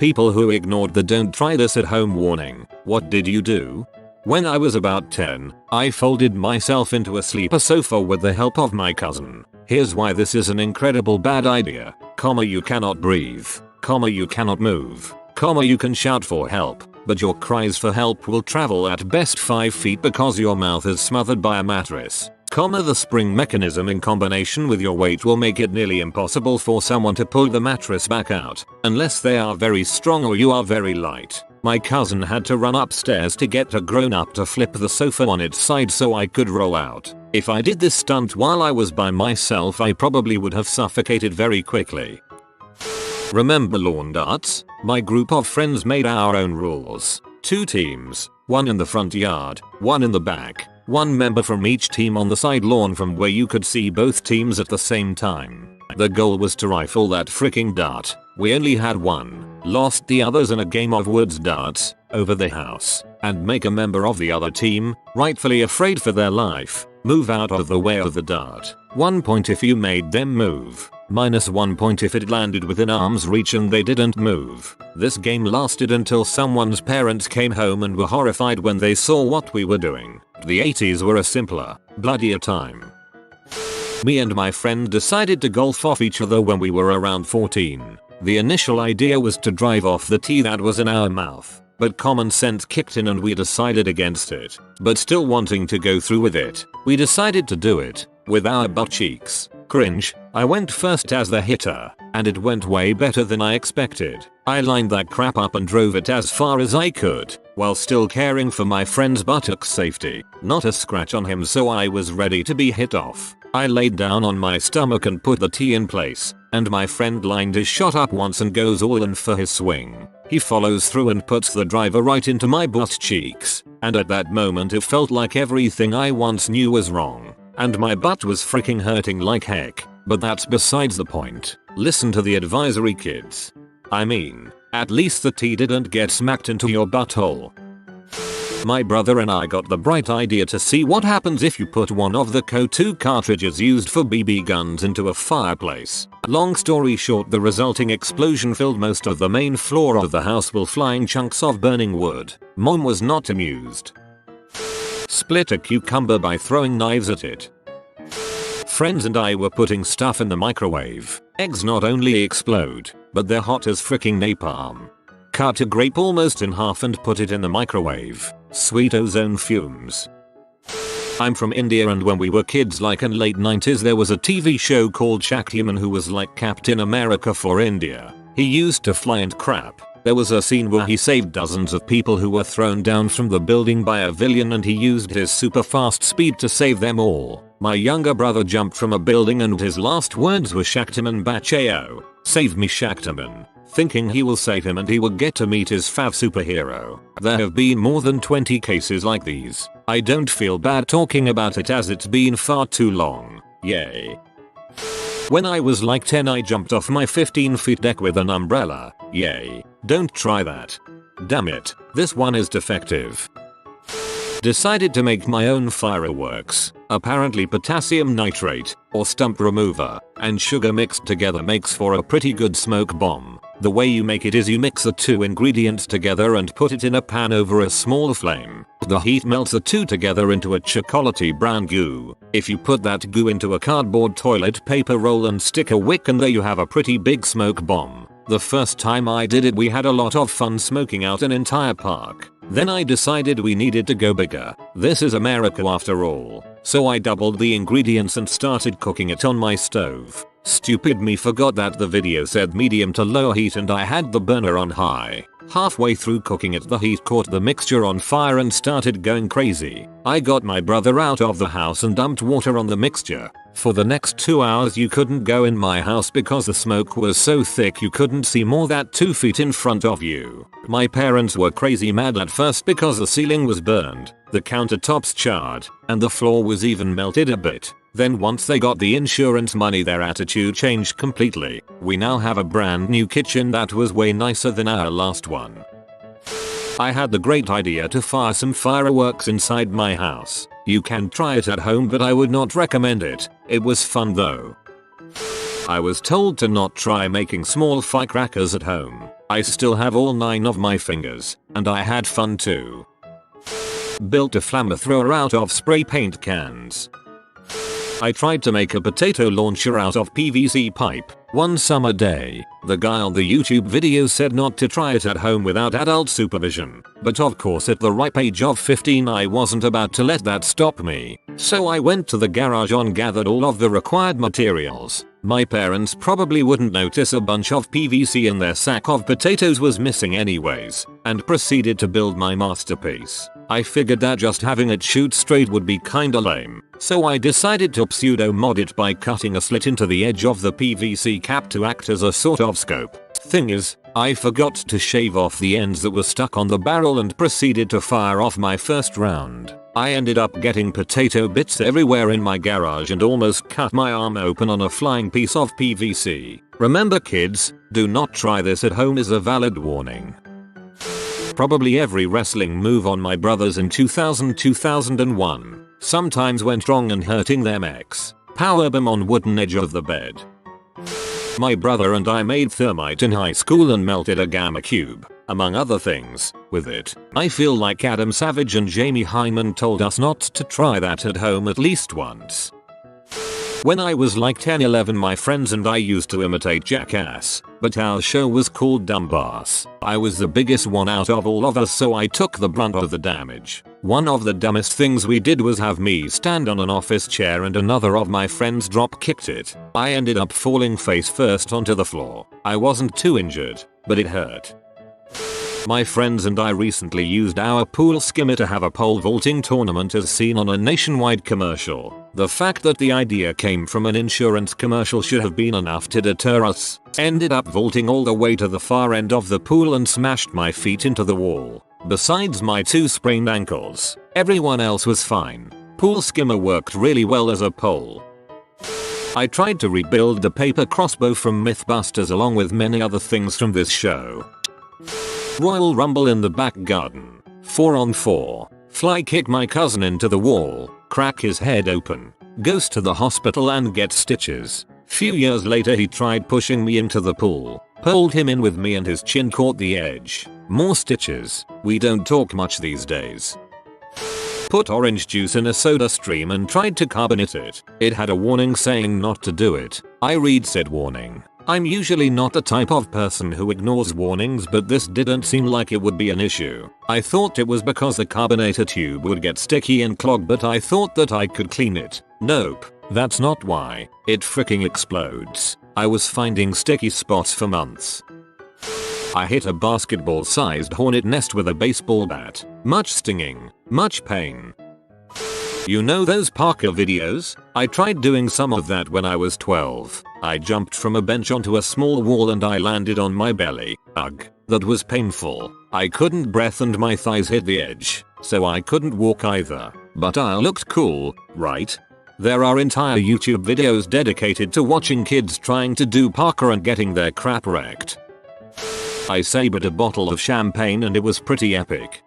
people who ignored the "don't try this at home" warning. What did you do? When I was about 10, I folded myself into a sleeper sofa with the help of my cousin. Here's why this is an incredible bad idea. You cannot breathe. You cannot move. You can shout for help, but your cries for help will travel at best 5 feet because your mouth is smothered by a mattress. The spring mechanism in combination with your weight will make it nearly impossible for someone to pull the mattress back out, unless they are very strong or you are very light. My cousin had to run upstairs to get a grown-up to flip the sofa on its side so I could roll out. If I did this stunt while I was by myself, I probably would have suffocated very quickly. Remember lawn darts? My group of friends made our own rules. 2 teams, 1 in the front yard, 1 in the back. 1 member from each team on the side lawn from where you could see both teams at the same time. The goal was to rifle that freaking dart. We only had 1, lost the others in a game of woods darts, over the house, and make a member of the other team, rightfully afraid for their life, move out of the way of the dart. 1 point if you made them move. -1 point if it landed within arm's reach and they didn't move. This game lasted until someone's parents came home and were horrified when they saw what we were doing. The 80s were a simpler, bloodier time. Me and my friend decided to golf off each other when we were around 14. The initial idea was to drive off the tea that was in our mouth, but common sense kicked in and we decided against it. But still wanting to go through with it, we decided to do it, with our butt cheeks. Cringe. I went first as the hitter, and it went way better than I expected. I lined that crap up and drove it as far as I could, while still caring for my friend's buttocks safety. Not a scratch on him, so I was ready to be hit off. I laid down on my stomach and put the tee in place, and my friend lined his shot up once and goes all in for his swing. He follows through and puts the driver right into my butt cheeks, and at that moment it felt like everything I once knew was wrong. And my butt was freaking hurting like heck, but that's besides the point. Listen to the advisory, kids. I mean, at least the tea didn't get smacked into your butthole. My brother and I got the bright idea to see what happens if you put one of the CO2 cartridges used for BB guns into a fireplace. Long story short, the resulting explosion filled most of the main floor of the house while flying chunks of burning wood. Mom was not amused. Split a cucumber by throwing knives at it. Friends and I were putting stuff in the microwave. Eggs not only explode, but they're hot as freaking napalm. Cut a grape almost in half and put it in the microwave. Sweet ozone fumes. I'm from India, and when we were kids, like in late 90s, there was a TV show called Shaktiman who was like Captain America for India. He used to fly and crap. There was a scene where he saved dozens of people who were thrown down from the building by a villain, and he used his super fast speed to save them all. My younger brother jumped from a building and his last words were "Shaktiman Bachao, save me Shaktiman," thinking he will save him and he will get to meet his fav superhero. There have been more than 20 cases like these. I don't feel bad talking about it as it's been far too long. Yay. When I was like 10, I jumped off my 15-foot deck with an umbrella. Yay. Don't try that. Damn it, this one is defective. Decided to make my own fireworks. Apparently potassium nitrate, or stump remover, and sugar mixed together makes for a pretty good smoke bomb. The way you make it is you mix the 2 ingredients together and put it in a pan over a small flame. The heat melts the 2 together into a chocolatey brown goo. If you put that goo into a cardboard toilet paper roll and stick a wick, and there you have a pretty big smoke bomb. The first time I did it, we had a lot of fun smoking out an entire park. Then I decided we needed to go bigger. This is America after all. So I doubled the ingredients and started cooking it on my stove. Stupid me forgot that the video said medium to low heat and I had the burner on high. Halfway through cooking it, the heat caught the mixture on fire and started going crazy. I got my brother out of the house and dumped water on the mixture. For the next 2 hours you couldn't go in my house because the smoke was so thick you couldn't see more than 2 feet in front of you. My parents were crazy mad at first because the ceiling was burned, the countertops charred, and the floor was even melted a bit. Then once they got the insurance money, their attitude changed completely. We now have a brand new kitchen that was way nicer than our last one. I had the great idea to fire some fireworks inside my house. You can try it at home, but I would not recommend it. It was fun though. I was told to not try making small firecrackers at home. I still have all 9 of my fingers, and I had fun too. Built a flamethrower out of spray paint cans. I tried to make a potato launcher out of PVC pipe. One summer day, the guy on the YouTube video said not to try it at home without adult supervision. But of course at the ripe age of 15 I wasn't about to let that stop me. So I went to the garage and gathered all of the required materials. My parents probably wouldn't notice a bunch of PVC in their sack of potatoes was missing anyways, and proceeded to build my masterpiece. I figured that just having it shoot straight would be kinda lame, so I decided to pseudo-mod it by cutting a slit into the edge of the PVC cap to act as a sort of scope. Thing is, I forgot to shave off the ends that were stuck on the barrel and proceeded to fire off my first round. I ended up getting potato bits everywhere in my garage and almost cut my arm open on a flying piece of PVC. Remember kids, do not try this at home is a valid warning. Probably every wrestling move on my brothers in 2001 sometimes went wrong and hurting their mechs. Powerbomb on wooden edge of the bed. My brother and I made thermite in high school and melted a gamma cube, among other things, with it. I feel like Adam Savage and Jamie Hyneman told us not to try that at home at least once. When I was like 10-11 my friends and I used to imitate Jackass, but our show was called Dumbass. I was the biggest one out of all of us so I took the brunt of the damage. One of the dumbest things we did was have me stand on an office chair and another of my friends drop kicked it. I ended up falling face first onto the floor. I wasn't too injured, but it hurt. My friends and I recently used our pool skimmer to have a pole vaulting tournament as seen on a nationwide commercial. The fact that the idea came from an insurance commercial should have been enough to deter us. Ended up vaulting all the way to the far end of the pool and smashed my feet into the wall. Besides my 2 sprained ankles, everyone else was fine. Pool skimmer worked really well as a pole. I tried to rebuild the paper crossbow from Mythbusters along with many other things from this show. Royal Rumble in the back garden. 4-on-4. Fly kick my cousin into the wall, crack his head open, goes to the hospital and gets stitches. Few years later he tried pushing me into the pool, pulled him in with me and his chin caught the edge. More stitches. We don't talk much these days. Put orange juice in a soda stream and tried to carbonate it. It had a warning saying not to do it. I read said warning. I'm usually not the type of person who ignores warnings but this didn't seem like it would be an issue. I thought it was because the carbonator tube would get sticky and clog but I thought that I could clean it. Nope, that's not why. It freaking explodes. I was finding sticky spots for months. I hit a basketball-sized hornet nest with a baseball bat. Much stinging, much pain. You know those Parkour videos? I tried doing some of that when I was 12. I jumped from a bench onto a small wall and I landed on my belly. Ugh, that was painful. I couldn't breathe and my thighs hit the edge, so I couldn't walk either. But I looked cool, right? There are entire YouTube videos dedicated to watching kids trying to do parkour and getting their crap wrecked. I sabered a bottle of champagne and it was pretty epic.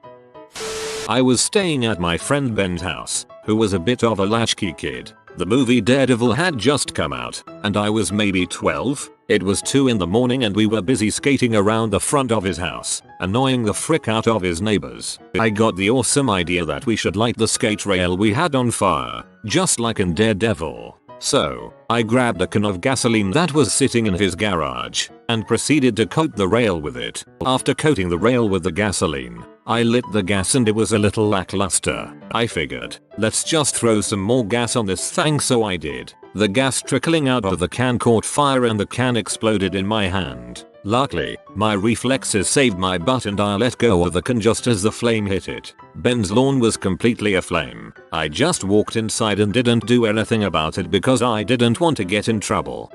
I was staying at my friend Ben's house, who was a bit of a latchkey kid. The movie Daredevil had just come out, and I was maybe 12. It was 2 in the morning and we were busy skating around the front of his house, annoying the frick out of his neighbors. I got the awesome idea that we should light the skate rail we had on fire, just like in Daredevil. So, I grabbed a can of gasoline that was sitting in his garage, and proceeded to coat the rail with it. After coating the rail with the gasoline, I lit the gas and it was a little lackluster. I figured, let's just throw some more gas on this thing so I did. The gas trickling out of the can caught fire and the can exploded in my hand. Luckily, my reflexes saved my butt and I let go of the can just as the flame hit it. Ben's lawn was completely aflame. I just walked inside and didn't do anything about it because I didn't want to get in trouble.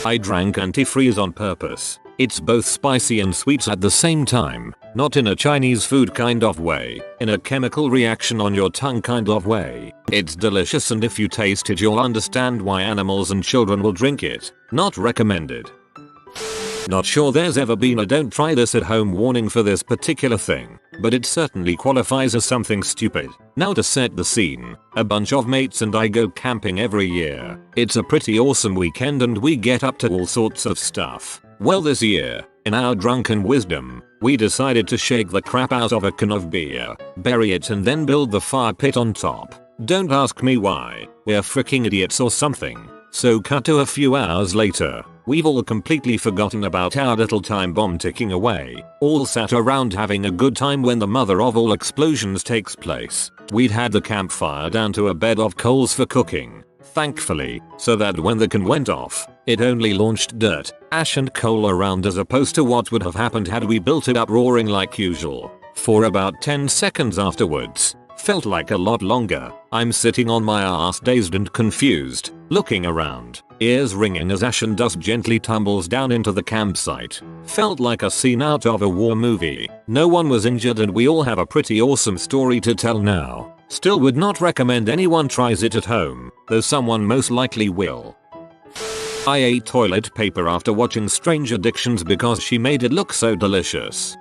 I drank antifreeze on purpose. It's both spicy and sweet at the same time, not in a Chinese food kind of way, in a chemical reaction on your tongue kind of way. It's delicious and if you taste it you'll understand why animals and children will drink it. Not recommended. Not sure there's ever been a don't try this at home warning for this particular thing, but it certainly qualifies as something stupid. Now to set the scene, a bunch of mates and I go camping every year. It's a pretty awesome weekend and we get up to all sorts of stuff. Well, this year, in our drunken wisdom, we decided to shake the crap out of a can of beer, bury it and then build the fire pit on top. Don't ask me why, we're freaking idiots or something. So cut to a few hours later. We've all completely forgotten about our little time bomb ticking away, all sat around having a good time when the mother of all explosions takes place. We'd had the campfire down to a bed of coals for cooking, thankfully, so that when the can went off, it only launched dirt, ash and coal around as opposed to what would have happened had we built it up roaring like usual. For about 10 seconds afterwards, felt like a lot longer, I'm sitting on my ass dazed and confused, looking around, ears ringing as ash and dust gently tumbles down into the campsite. Felt like a scene out of a war movie. No one was injured and we all have a pretty awesome story to tell now. Still would not recommend anyone tries it at home, though someone most likely will. I ate toilet paper after watching Strange Addictions because she made it look so delicious.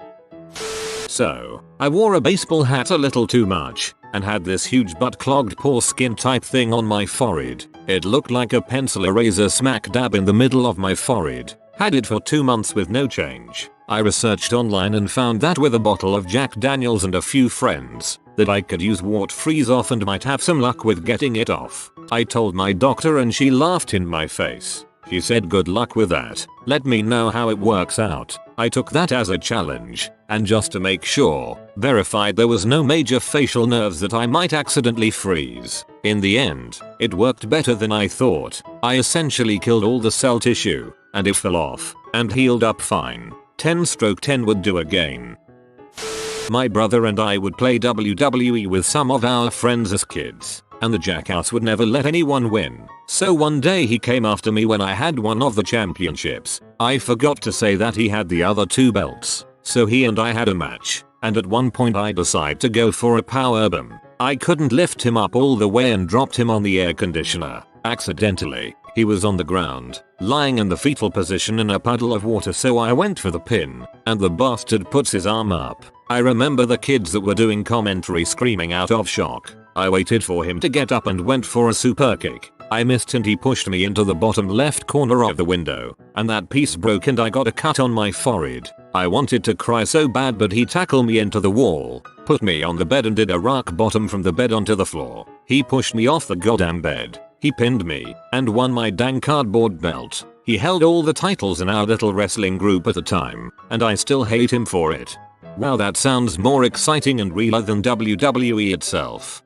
So, I wore a baseball hat a little too much, and had this huge butt clogged pore skin type thing on my forehead. It looked like a pencil eraser smack dab in the middle of my forehead. Had it for 2 months with no change. I researched online and found that with a bottle of Jack Daniels and a few friends, that I could use wart freeze off and might have some luck with getting it off. I told my doctor and she laughed in my face. She said good luck with that, let me know how it works out. I took that as a challenge, and just to make sure, verified there was no major facial nerves that I might accidentally freeze. In the end, it worked better than I thought. I essentially killed all the cell tissue, and it fell off, and healed up fine. 10/10 would do again. My brother and I would play WWE with some of our friends as kids, and the Jackass would never let anyone win. So one day he came after me when I had one of the championships. I forgot to say that he had the other 2 belts. So he and I had a match, and at one point I decided to go for a powerbomb. I couldn't lift him up all the way and dropped him on the air conditioner. Accidentally, he was on the ground, lying in the fetal position in a puddle of water, so I went for the pin, and the bastard puts his arm up. I remember the kids that were doing commentary screaming out of shock. I waited for him to get up and went for a super kick. I missed and he pushed me into the bottom left corner of the window, and that piece broke and I got a cut on my forehead. I wanted to cry so bad, but he tackled me into the wall, put me on the bed and did a rock bottom from the bed onto the floor. He pushed me off the goddamn bed. He pinned me and won my dang cardboard belt. He held all the titles in our little wrestling group at the time, and I still hate him for it. Wow, that sounds more exciting and realer than WWE itself.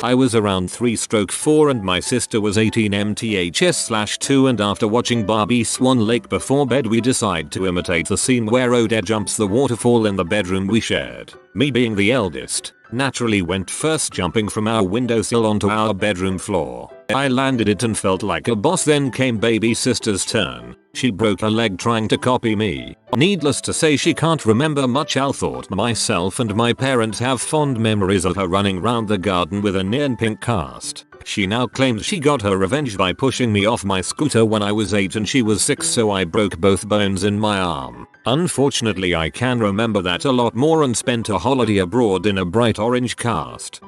I was around 3/4 and my sister was 18 mths/2, and after watching Barbie Swan Lake before bed we decide to imitate the scene where Odette jumps the waterfall in the bedroom we shared. Me being the eldest, naturally went first, jumping from our windowsill onto our bedroom floor. I landed it and felt like a boss. Then came baby sister's turn. She broke her leg trying to copy me. Needless to say, she can't remember much. I thought myself and my parents have fond memories of her running round the garden with a neon pink cast. She now claims she got her revenge by pushing me off my scooter when I was 8 and she was 6, so I broke both bones in my arm. Unfortunately, I can remember that a lot more and spent a holiday abroad in a bright orange cast.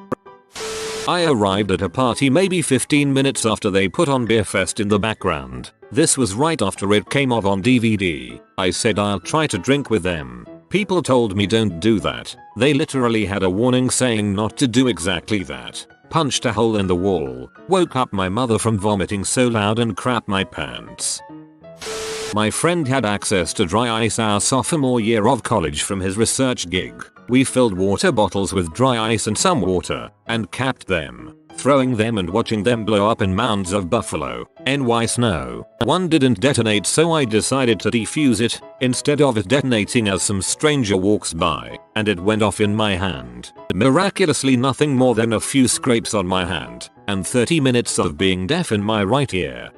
I arrived at a party maybe 15 minutes after they put on Beer Fest in the background. This was right after it came off on DVD. I said I'll try to drink with them. People told me don't do that. They literally had a warning saying not to do exactly that. Punched a hole in the wall. Woke up my mother from vomiting so loud and crapped my pants. My friend had access to dry ice our sophomore year of college from his research gig. We filled water bottles with dry ice and some water, and capped them, throwing them and watching them blow up in mounds of Buffalo, NY snow. One didn't detonate, so I decided to defuse it, instead of it detonating as some stranger walks by, and it went off in my hand. Miraculously nothing more than a few scrapes on my hand, and 30 minutes of being deaf in my right ear.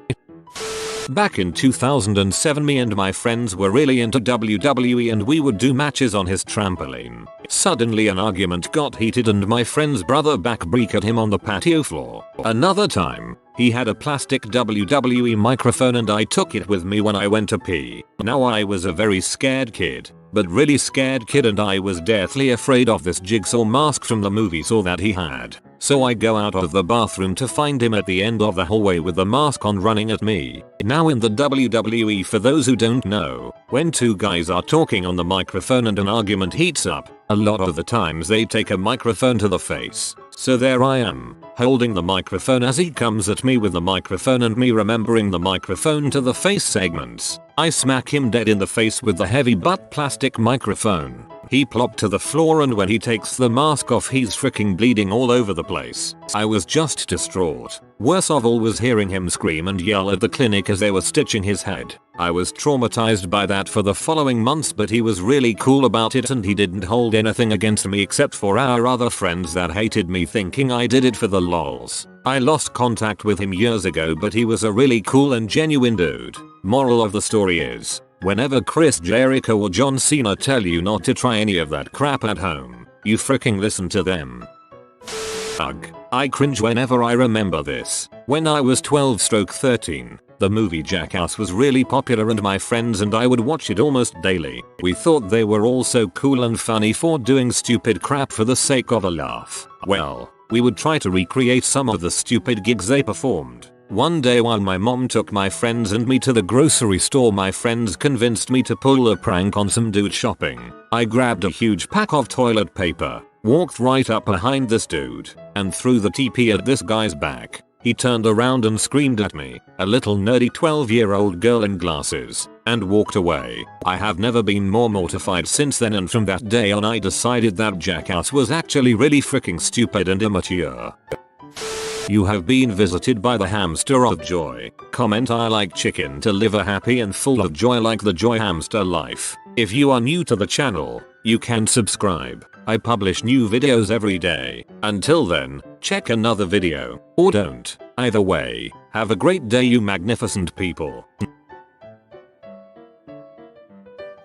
Back in 2007, me and my friends were really into WWE and we would do matches on his trampoline. Suddenly an argument got heated and my friend's brother backbreaked him on the patio floor. Another time, He had a plastic WWE microphone and I took it with me when I went to pee. Now I was a very scared kid, but really scared kid, and I was deathly afraid of this jigsaw mask from the movie Saw that he had. So I go out of the bathroom to find him at the end of the hallway with the mask on running at me. Now in the WWE, for those who don't know, when two guys are talking on the microphone and an argument heats up, a lot of the times they take a microphone to the face. So there I am, holding the microphone as he comes at me with the microphone, and me remembering the microphone to the face segments. I smack him dead in the face with the heavy butt plastic microphone. He plopped to the floor, and when he takes the mask off he's freaking bleeding all over the place. I was just distraught. Worst of all was hearing him scream and yell at the clinic as they were stitching his head. I was traumatized by that for the following months, but he was really cool about it and he didn't hold anything against me except for our other friends that hated me thinking I did it for the lols. I lost contact with him years ago, but he was a really cool and genuine dude. Moral of the story is, whenever Chris Jericho or John Cena tell you not to try any of that crap at home, you freaking listen to them. Ugh. I cringe whenever I remember this. When I was 12/13, the movie Jackass was really popular and my friends and I would watch it almost daily. We thought they were all so cool and funny for doing stupid crap for the sake of a laugh. Well, we would try to recreate some of the stupid gigs they performed. One day while my mom took my friends and me to the grocery store, my friends convinced me to pull a prank on some dude shopping. I grabbed a huge pack of toilet paper, walked right up behind this dude, and threw the TP at this guy's back. He turned around and screamed at me, a little nerdy 12-year-old girl in glasses, and walked away. I have never been more mortified since then, and from that day on I decided that Jackass was actually really freaking stupid and immature. You have been visited by the hamster of joy. Comment I like chicken to live a happy and full of joy like the joy hamster life. If you are new to the channel, you can subscribe. I publish new videos every day. Until then, check another video, or don't. Either way, have a great day you magnificent people.